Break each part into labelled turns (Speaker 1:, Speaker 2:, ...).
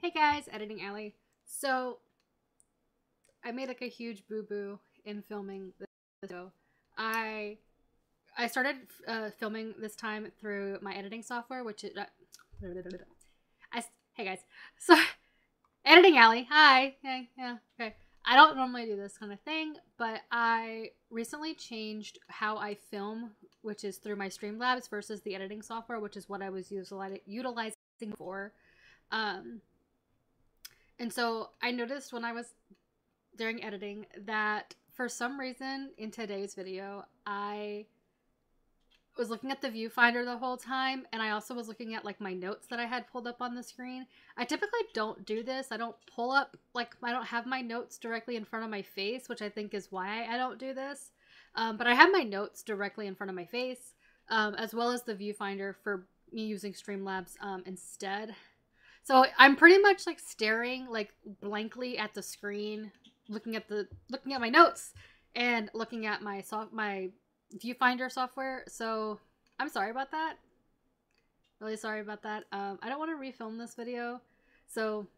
Speaker 1: Hey guys, Editing Alley. So, I made like a huge boo-boo in filming this video. I started filming this time through my editing software, which is hey guys. So, Editing Alley. Hi. Hey. Yeah. Okay. I don't normally do this kind of thing, but I recently changed how I film, which is through my Streamlabs versus the editing software, which is what I was utilizing before. And so I noticed when I was during editing that for some reason in today's video, I was looking at the viewfinder the whole time, and I also was looking at like my notes that I had pulled up on the screen. I typically don't do this. I don't pull up, like I don't have my notes directly in front of my face, which I think is why I don't do this. But I have my notes directly in front of my face, as well as the viewfinder for me using Streamlabs instead. So I'm pretty much like staring like blankly at the screen, looking at my notes and looking at my viewfinder software. So I'm sorry about that. Really sorry about that. I don't want to refilm this video. So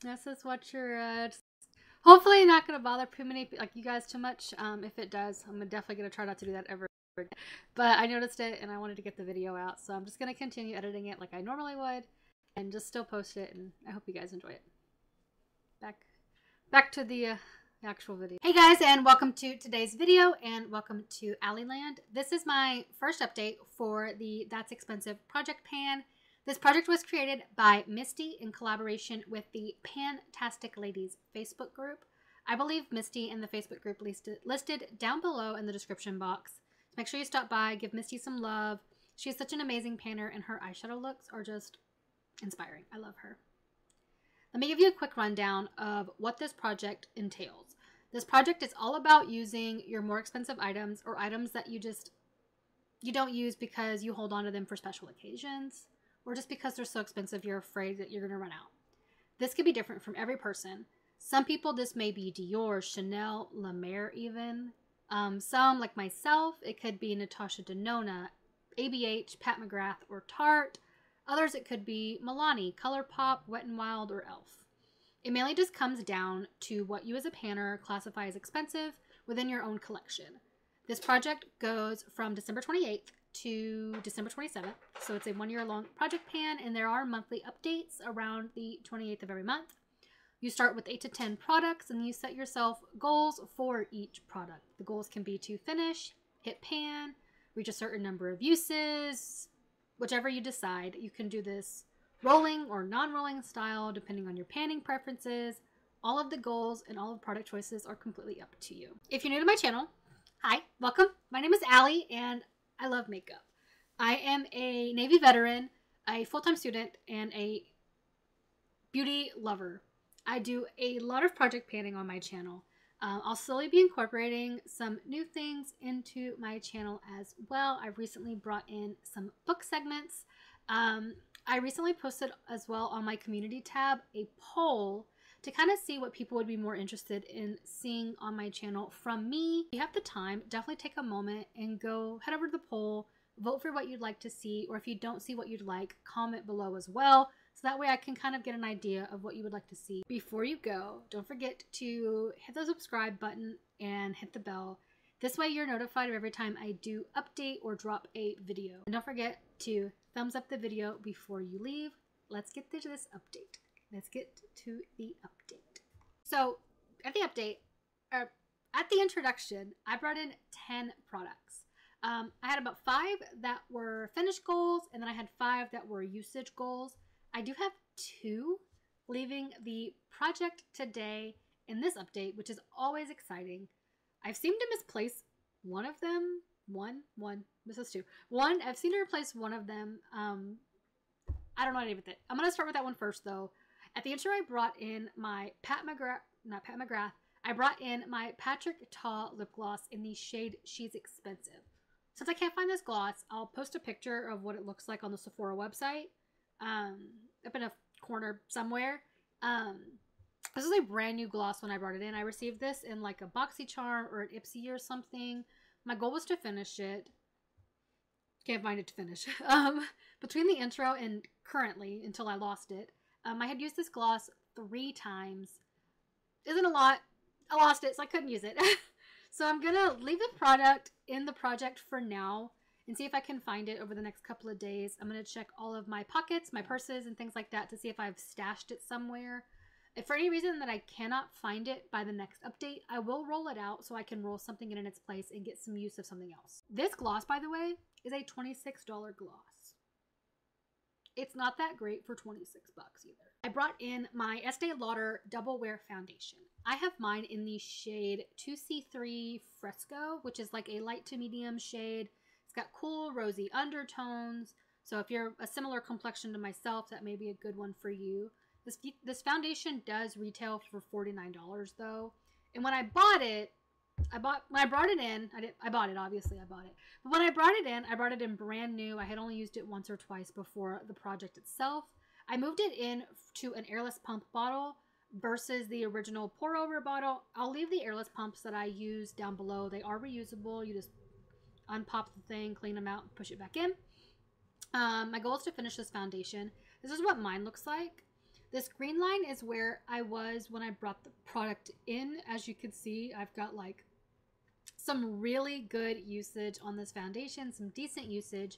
Speaker 1: this is what you're hopefully not going to bother you guys too much. If it does, I'm definitely going to try not to do that ever again. But I noticed it and I wanted to get the video out. So I'm just going to continue editing it like I normally would and just still post it, and I hope you guys enjoy it. Back to the actual video. Hey guys, and welcome to today's video, and welcome to Alleyland. This is my first update for the That's Expensive project pan. This project was created by Misty in collaboration with the PANtastic Ladies Facebook group. I believe Misty and the Facebook group listed down below in the description box. So make sure you stop by, give Misty some love. She is such an amazing panner, and her eyeshadow looks are just inspiring. I love her. Let me give you a quick rundown of what this project entails. This project is all about using your more expensive items, or items that you don't use because you hold on to them for special occasions, or just because they're so expensive you're afraid that you're going to run out. This could be different from every person. Some people, this may be Dior, Chanel, La Mer even. Some, like myself, it could be Natasha Denona, ABH, Pat McGrath, or Tarte. Others, it could be Milani, ColourPop, Wet n Wild, or e.l.f. It mainly just comes down to what you as a panner classify as expensive within your own collection. This project goes from December 28th to December 27th, so it's a 1-year-long project pan, and there are monthly updates around the 28th of every month. You start with 8 to 10 products, and you set yourself goals for each product. The goals can be to finish, hit pan, reach a certain number of uses. Whichever you decide, you can do this rolling or non-rolling style depending on your panning preferences. All of the goals and all of the product choices are completely up to you. If you're new to my channel, hi, welcome. My name is Allie and I love makeup. I am a Navy veteran, a full-time student, and a beauty lover. I do a lot of project panning on my channel. I'll slowly be incorporating some new things into my channel as well. I've recently brought in some book segments. I recently posted as well on my community tab a poll to kind of see what people would be more interested in seeing on my channel from me. If you have the time, definitely take a moment and go head over to the poll, vote for what you'd like to see, or if you don't see what you'd like, comment below as well. So that way I can kind of get an idea of what you would like to see. Before you go, don't forget to hit the subscribe button and hit the bell. This way you're notified of every time I do update or drop a video. And don't forget to thumbs up the video before you leave. Let's get to this update. Let's get to the update. So at the update, at the introduction, I brought in 10 products. I had about 5 that were finish goals, and then I had 5 that were usage goals. I do have 2 leaving the project today in this update, which is always exciting. I've seemed to misplace one of them. This is 2. I've seen to replace one of them. I don't know what to do with it. I'm going to start with that one first, though. At the intro, I brought in my I brought in my Patrick Ta lip gloss in the shade She's Expensive. Since I can't find this gloss, I'll post a picture of what it looks like on the Sephora website. Up in a corner somewhere. This is a brand new gloss when I brought it in. I received this in like a BoxyCharm or an Ipsy or something. My goal was to finish it. Can't find it to finish. Between the intro and currently, until I lost it, I had used this gloss 3 times. Isn't a lot. I lost it, so I couldn't use it. So I'm going to leave the product in the project for now and see if I can find it over the next couple of days. I'm going to check all of my pockets, my purses, and things like that to see if I've stashed it somewhere. If for any reason that I cannot find it by the next update, I will roll it out so I can roll something in its place and get some use of something else. This gloss, by the way, is a $26 gloss. It's not that great for 26 bucks either. I brought in my Estee Lauder Double Wear Foundation. I have mine in the shade 2C3 Fresco, which is like a light to medium shade. It's got cool rosy undertones. So if you're a similar complexion to myself, that may be a good one for you. This foundation does retail for $49 though. And when I bought it, when I brought it in, I bought it, obviously I bought it. But when I brought it in brand new. I had only used it once or twice before the project itself. I moved it in to an airless pump bottle versus the original pour over bottle. I'll leave the airless pumps that I use down below. They are reusable. You just unpop the thing, clean them out, and push it back in. My goal is to finish this foundation. This is what mine looks like. This green line is where I was when I brought the product in. As you can see, I've got like some really good usage on this foundation, some decent usage.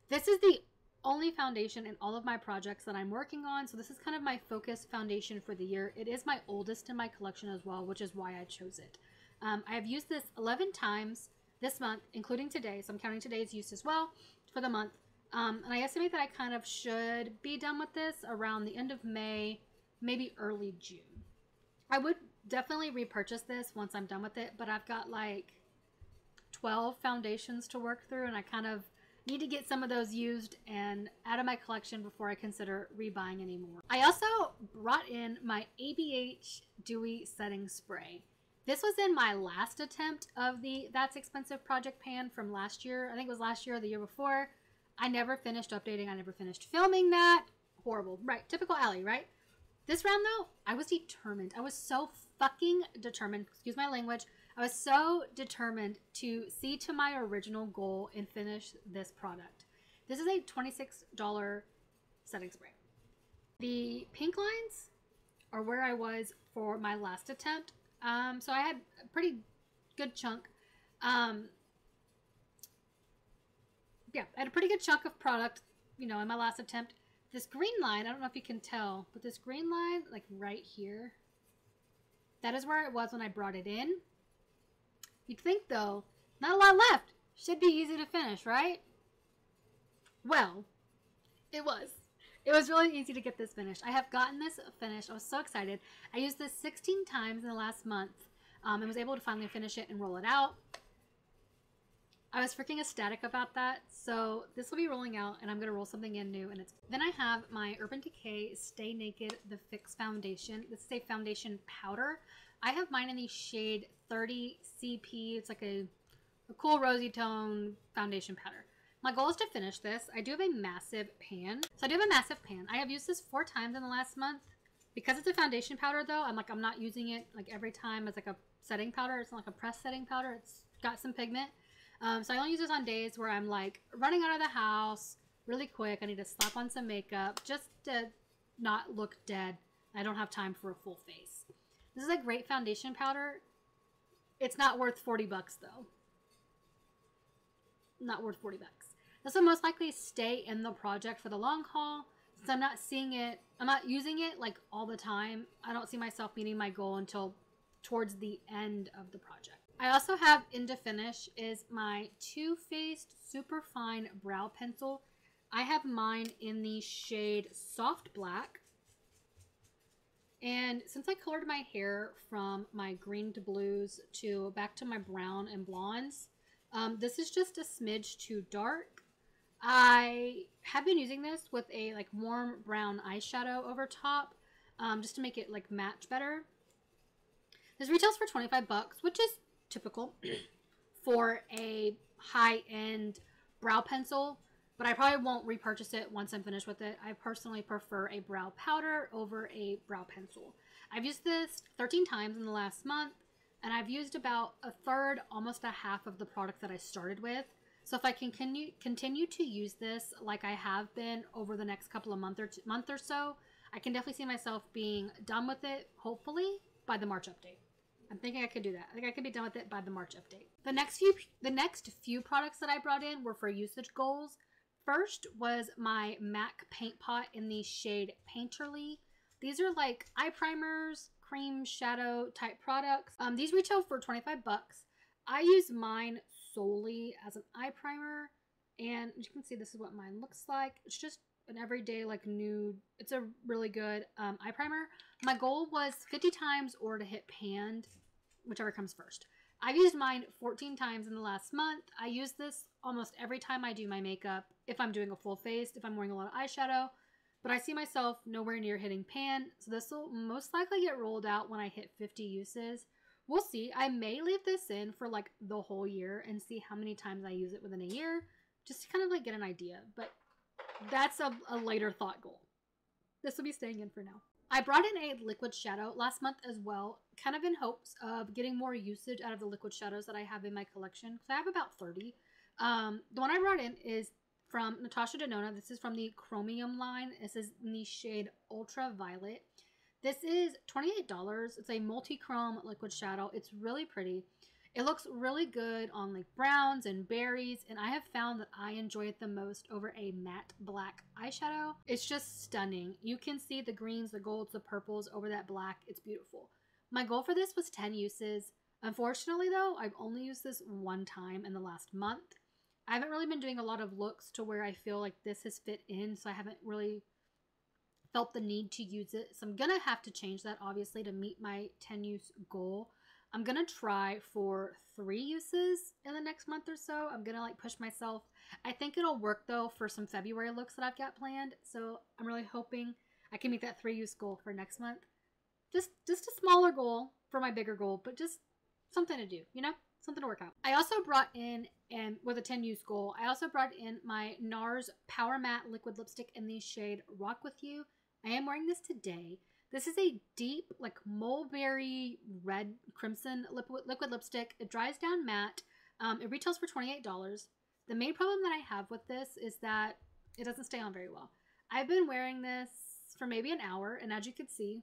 Speaker 1: This is the only foundation in all of my projects that I'm working on, so this is kind of my focus foundation for the year. It is my oldest in my collection as well, which is why I chose it. I have used this 11 times this month, including today, so I'm counting today's use as well for the month. And I estimate that I kind of should be done with this around the end of May, maybe early June. I would definitely repurchase this once I'm done with it, but I've got like 12 foundations to work through, and I kind of need to get some of those used and out of my collection before I consider rebuying any more. I also brought in my ABH Dewy Setting Spray. This was in my last attempt of the That's Expensive project pan from last year. I think it was last year or the year before. I never finished updating. I never finished filming that. Horrible. Right. Typical Allie, right? This round, though, I was determined. I was so fucking determined. Excuse my language. I was so determined to see to my original goal and finish this product. This is a $26 setting spray. The pink lines are where I was for my last attempt. So I had a pretty good chunk. Yeah, I had a pretty good chunk of product, you know, in my last attempt. This green line, I don't know if you can tell, but this green line, like right here, that is where it was when I brought it in. You'd think, though, not a lot left. Should be easy to finish, right? Well, it was. It was really easy to get this finished. I have gotten this finished. I was so excited. I used this 16 times in the last month and was able to finally finish it and roll it out. I was freaking ecstatic about that. So this will be rolling out, and I'm going to roll something in new. And Then I have my Urban Decay Stay Naked The Fix Foundation. This is a foundation powder. I have mine in the shade 30 CP. It's like a cool rosy tone foundation powder. My goal is to finish this. I do have a massive pan. So I do have a massive pan. I have used this 4 times in the last month. Because it's a foundation powder, though, I'm not using it like every time as like a setting powder. It's not like a pressed setting powder. It's got some pigment. So I only use this on days where I'm like running out of the house really quick. I need to slap on some makeup just to not look dead. I don't have time for a full face. This is a great foundation powder. It's not worth 40 bucks though. Not worth 40 bucks. This will most likely stay in the project for the long haul. Since I'm not using it like all the time. I don't see myself meeting my goal until towards the end of the project. I also have in to finish is my Too Faced Super Fine Brow Pencil. I have mine in the shade Soft Black. And since I colored my hair from my green to blues to back to my brown and blondes, this is just a smidge too dark. I have been using this with a like warm brown eyeshadow over top just to make it like match better. This retails for 25 bucks, which is typical for a high-end brow pencil, but I probably won't repurchase it once I'm finished with it. I personally prefer a brow powder over a brow pencil. I've used this 13 times in the last month, and I've used about a third, almost a half of the product that I started with. So if I can continue to use this like I have been over the next couple of month or so,
Speaker 2: I can definitely see myself being done with it, hopefully, by the March update. I'm thinking I could do that. I think I could be done with it by the March update. The next few products that I brought in were for usage goals. First was my MAC paint pot in the shade Painterly. These are like eye primers, cream shadow type products. These retail for 25 bucks. I use mine solely as an eye primer, and you can see this is what mine looks like. It's just an everyday like nude. It's a really good eye primer. My goal was 50 times or to hit panned, whichever comes first. I've used mine 14 times in the last month. I use this almost every time I do my makeup, if I'm doing a full face, if I'm wearing a lot of eyeshadow, but I see myself nowhere near hitting pan, so this will most likely get rolled out when I hit 50 uses. We'll see. I may leave this in for like the whole year and see how many times I use it within a year, just to kind of like get an idea, but that's a later thought goal. This will be staying in for now. I brought in a liquid shadow last month as well, kind of in hopes of getting more usage out of the liquid shadows that I have in my collection, because I have about 30. The one I brought in is from Natasha Denona. This is from the Chromium line. This is in the shade Ultraviolet. This is $28. It's a multi-chrome liquid shadow. It's really pretty. It looks really good on like browns and berries, and I have found that I enjoy it the most over a matte black eyeshadow. It's just stunning. You can see the greens, the golds, the purples over that black. It's beautiful. My goal for this was 10 uses. Unfortunately though, I've only used this one time in the last month. I haven't really been doing a lot of looks to where I feel like this has fit in, so I haven't really felt the need to use it. So I'm gonna have to change that obviously to meet my 10 use goal. I'm gonna try for 3 uses in the next month or so. I'm gonna like push myself. I think it'll work though for some February looks that I've got planned. So I'm really hoping I can meet that 3 use goal for next month. Just a smaller goal for my bigger goal, but just something to do, you know? Something to work out. I also brought in, and with a 10 use goal, I also brought in my NARS Power Matte Liquid Lipstick in the shade Rock With You. I am wearing this today. This is a deep, like mulberry red crimson liquid lipstick. It dries down matte. It retails for $28. The main problem that I have with this is that it doesn't stay on very well. I've been wearing this for maybe an hour, and as you can see,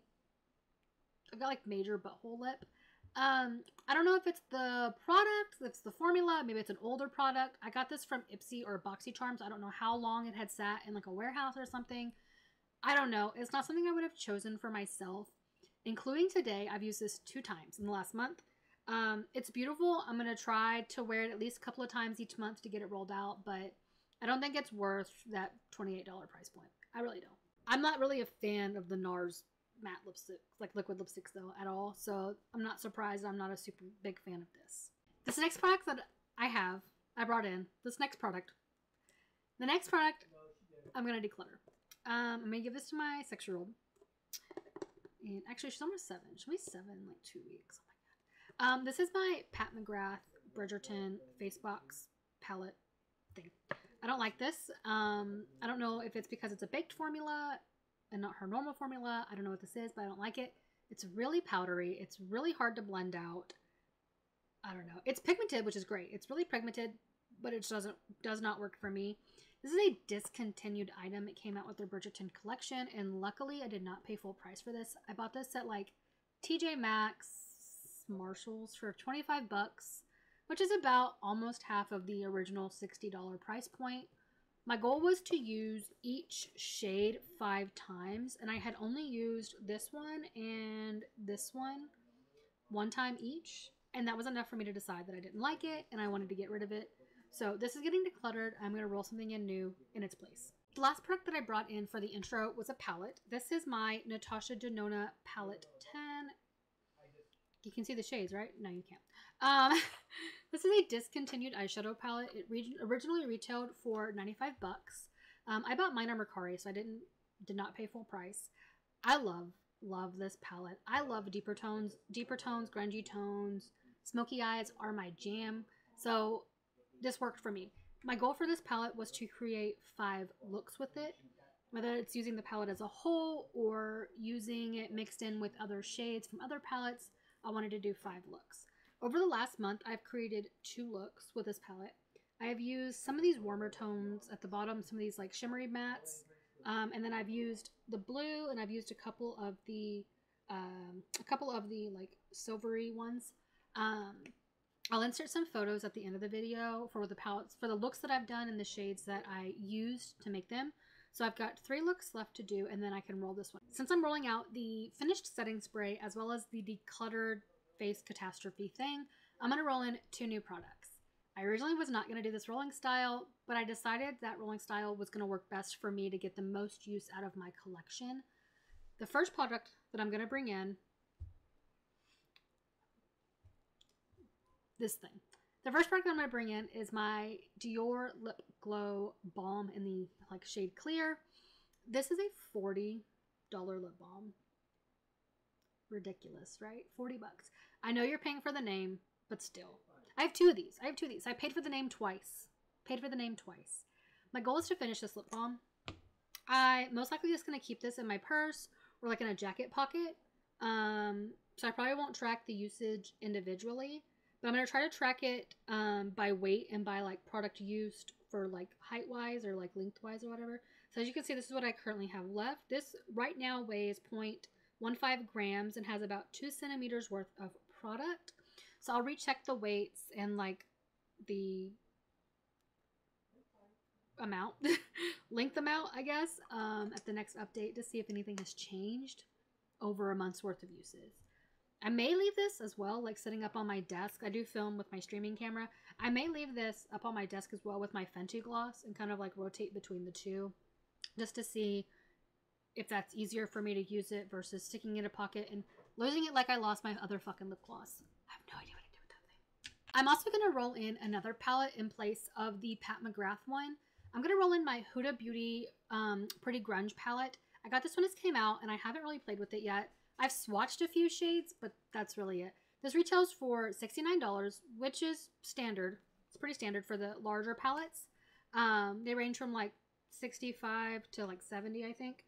Speaker 2: I've got like major butthole lip. I don't know if it's the product, if it's the formula, maybe it's an older product. I got this from Ipsy or BoxyCharms. I don't know how long it had sat in like a warehouse or something. I don't know. It's not something I would have chosen for myself. Including today, I've used this 2 times in the last month. It's beautiful. I'm going to try to wear it at least a couple of times each month to get it rolled out, but I don't think it's worth that $28 price point. I really don't. I'm not really a fan of the NARS matte lipstick, like liquid lipsticks though, at all. So I'm not surprised I'm not a super big fan of this. This next product that I brought in, the next product, I'm going to declutter. I'm going to give this to my 6-year-old. And actually, she's almost 7. She'll be 7 in like 2 weeks. Oh my God. This is my Pat McGrath Bridgerton Face Box palette thing. I don't like this. I don't know if it's because it's a baked formula and not her normal formula. I don't know what this is, but I don't like it. It's really powdery. It's really hard to blend out. I don't know. It's pigmented, which is great. It's really pigmented, but it does not work for me. This is a discontinued item. It came out with their Bridgerton collection, and luckily I did not pay full price for this. I bought this at like TJ Maxx, Marshalls for 25 bucks, which is about almost half of the original $60 price point. My goal was to use each shade 5 times, and I had only used this one and this one time each, and that was enough for me to decide that I didn't like it and I wanted to get rid of it. So this is getting decluttered. I'm going to roll something in new in its place. The last product that I brought in for the intro was a palette. This is my Natasha Denona Palette 10. You can see the shades, right? No, you can't. This is a discontinued eyeshadow palette. It originally retailed for 95 bucks. I bought mine on Mercari, so I did not pay full price. I love this palette. I love deeper tones, grungy tones. Smoky eyes are my jam. So this worked for me. My goal for this palette was to create 5 looks with it, whether it's using the palette as a whole or using it mixed in with other shades from other palettes. I wanted to do 5 looks. Over the last month, I've created 2 looks with this palette. I have used some of these warmer tones at the bottom, some of these like shimmery mattes.
Speaker 1: And then I've used the blue, and I've used a couple of the like silvery ones. I'll insert some photos at the end of the video for the palettes, for the looks that I've done and the shades that I used to make them. So I've got 3 looks left to do, and then I can roll this one. Since I'm rolling out the finished setting spray as well as the decluttered face catastrophe thing, I'm going to roll in 2 new products. I originally was not going to do this rolling style, but I decided that rolling style was going to work best for me to get the most use out of my collection. The first product that I'm going to bring in, this thing. The first product I'm going to bring in is my Dior Lip Glow Balm in the like shade Clear. This is a $40 lip balm. Ridiculous, right? 40 bucks. I know you're paying for the name, but still. I have 2 of these. I paid for the name twice. My goal is to finish this lip balm. I most likely just going to keep this in my purse or like in a jacket pocket. So I probably won't track the usage individually. But I'm going to try to track it by weight and by like product used for like height-wise or like length-wise or whatever. So as you can see, this is what I currently have left. This right now weighs 0.15 grams and has about 2 centimeters worth of product. So I'll recheck the weights and like the amount, length amount, I guess, at the next update to see if anything has changed over a month's worth of uses. I may leave this as well, like sitting up on my desk. I do film with my streaming camera. I may leave this up on my desk as well with my Fenty gloss and kind of like rotate between the two just to see if that's easier for me to use it versus sticking it in a pocket and losing it like I lost my other fucking lip gloss. I have no idea what I did with that thing. I'm also going to roll in another palette in place of the Pat McGrath one. I'm going to roll in my Huda Beauty Pretty Grunge palette. I got this one as it came out and I haven't really played with it yet. I've swatched a few shades, but that's really it. This retails for $69, which is standard. It's pretty standard for the larger palettes. They range from like 65 to like 70, I think.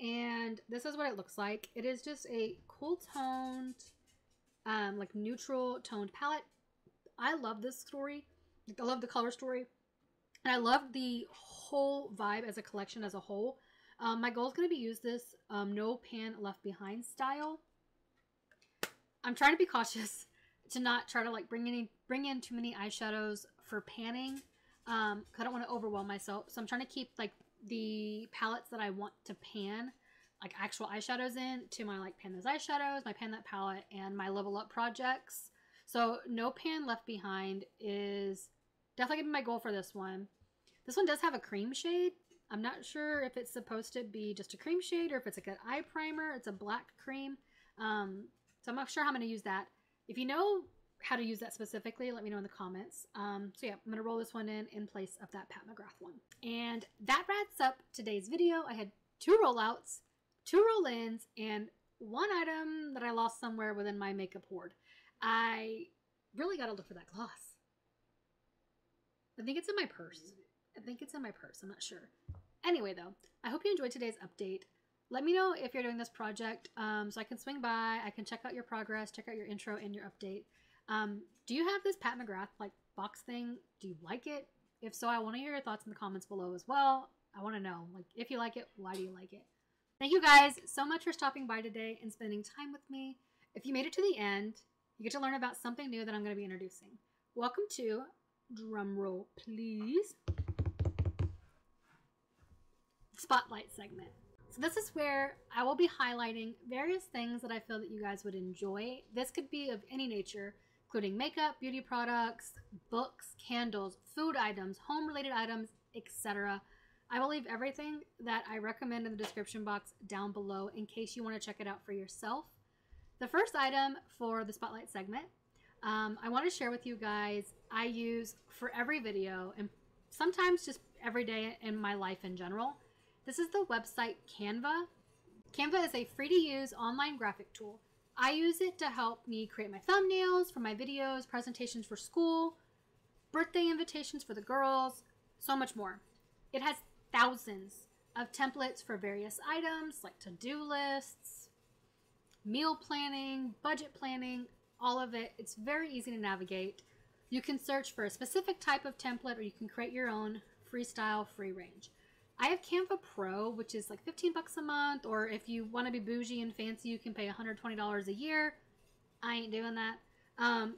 Speaker 1: And this is what it looks like. It is just a cool toned, like neutral toned palette. I love this story. I love the color story. And I love the whole vibe as a collection as a whole. My goal is going to be use this no pan left behind style. I'm trying to be cautious to not try to like bring in too many eyeshadows for panning. Cause I don't want to overwhelm myself. So I'm trying to keep like the palettes that I want to pan like actual eyeshadows in to my like pan those eyeshadows, my pan that palette, and my level up projects. So no pan left behind is definitely going to be my goal for this one. This one does have a cream shade. I'm not sure if it's supposed to be just a cream shade or if it's like an eye primer. It's a black cream. So I'm not sure how I'm going to use that. If you know how to use that specifically, let me know in the comments. So yeah, I'm going to roll this one in place of that Pat McGrath one. And that wraps up today's video. I had 2 rollouts, 2 roll-ins, and 1 item that I lost somewhere within my makeup hoard. I really got to look for that gloss. I think it's in my purse. I'm not sure. Anyway, though, I hope you enjoyed today's update. Let me know if you're doing this project so I can swing by. I can check out your progress, check out your intro and your update. Do you have this Pat McGrath like box thing? Do you like it? If so, I want to hear your thoughts in the comments below as well. I want to know, like, if you like it, why do you like it? Thank you guys so much for stopping by today and spending time with me. If you made it to the end, you get to learn about something new that I'm going to be introducing. Welcome to, drum roll please, Spotlight segment. So this is where I will be highlighting various things that I feel that you guys would enjoy. This could be of any nature, including makeup, beauty products, books, candles, food items, home-related items, etc. I will leave everything that I recommend in the description box down below in case you want to check it out for yourself. The first item for the Spotlight segment, I want to share with you guys, I use for every video and sometimes just every day in my life in general. This is the website Canva. Canva is a free-to-use online graphic tool. I use it to help me create my thumbnails for my videos, presentations for school, birthday invitations for the girls, so much more. It has thousands of templates for various items like to-do lists, meal planning, budget planning, all of it. It's very easy to navigate. You can search for a specific type of template or you can create your own freestyle, free range. I have Canva Pro, which is like 15 bucks a month, or if you want to be bougie and fancy, you can pay $120 a year. I ain't doing that.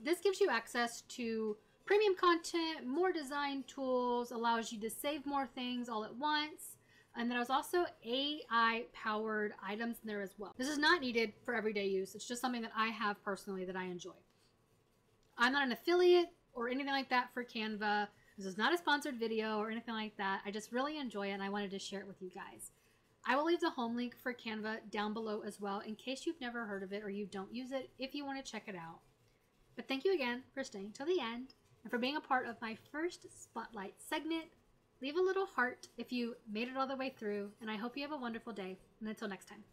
Speaker 1: This gives you access to premium content, more design tools, allows you to save more things all at once. And there's also AI-powered items in there as well. This is not needed for everyday use. It's just something that I have personally that I enjoy. I'm not an affiliate or anything like that for Canva. This is not a sponsored video or anything like that. I just really enjoy it and I wanted to share it with you guys. I will leave the home link for Canva down below as well in case you've never heard of it or you don't use it if you want to check it out. But thank you again for staying till the end and for being a part of my first Spotlight segment. Leave a little heart if you made it all the way through, and I hope you have a wonderful day. And until next time.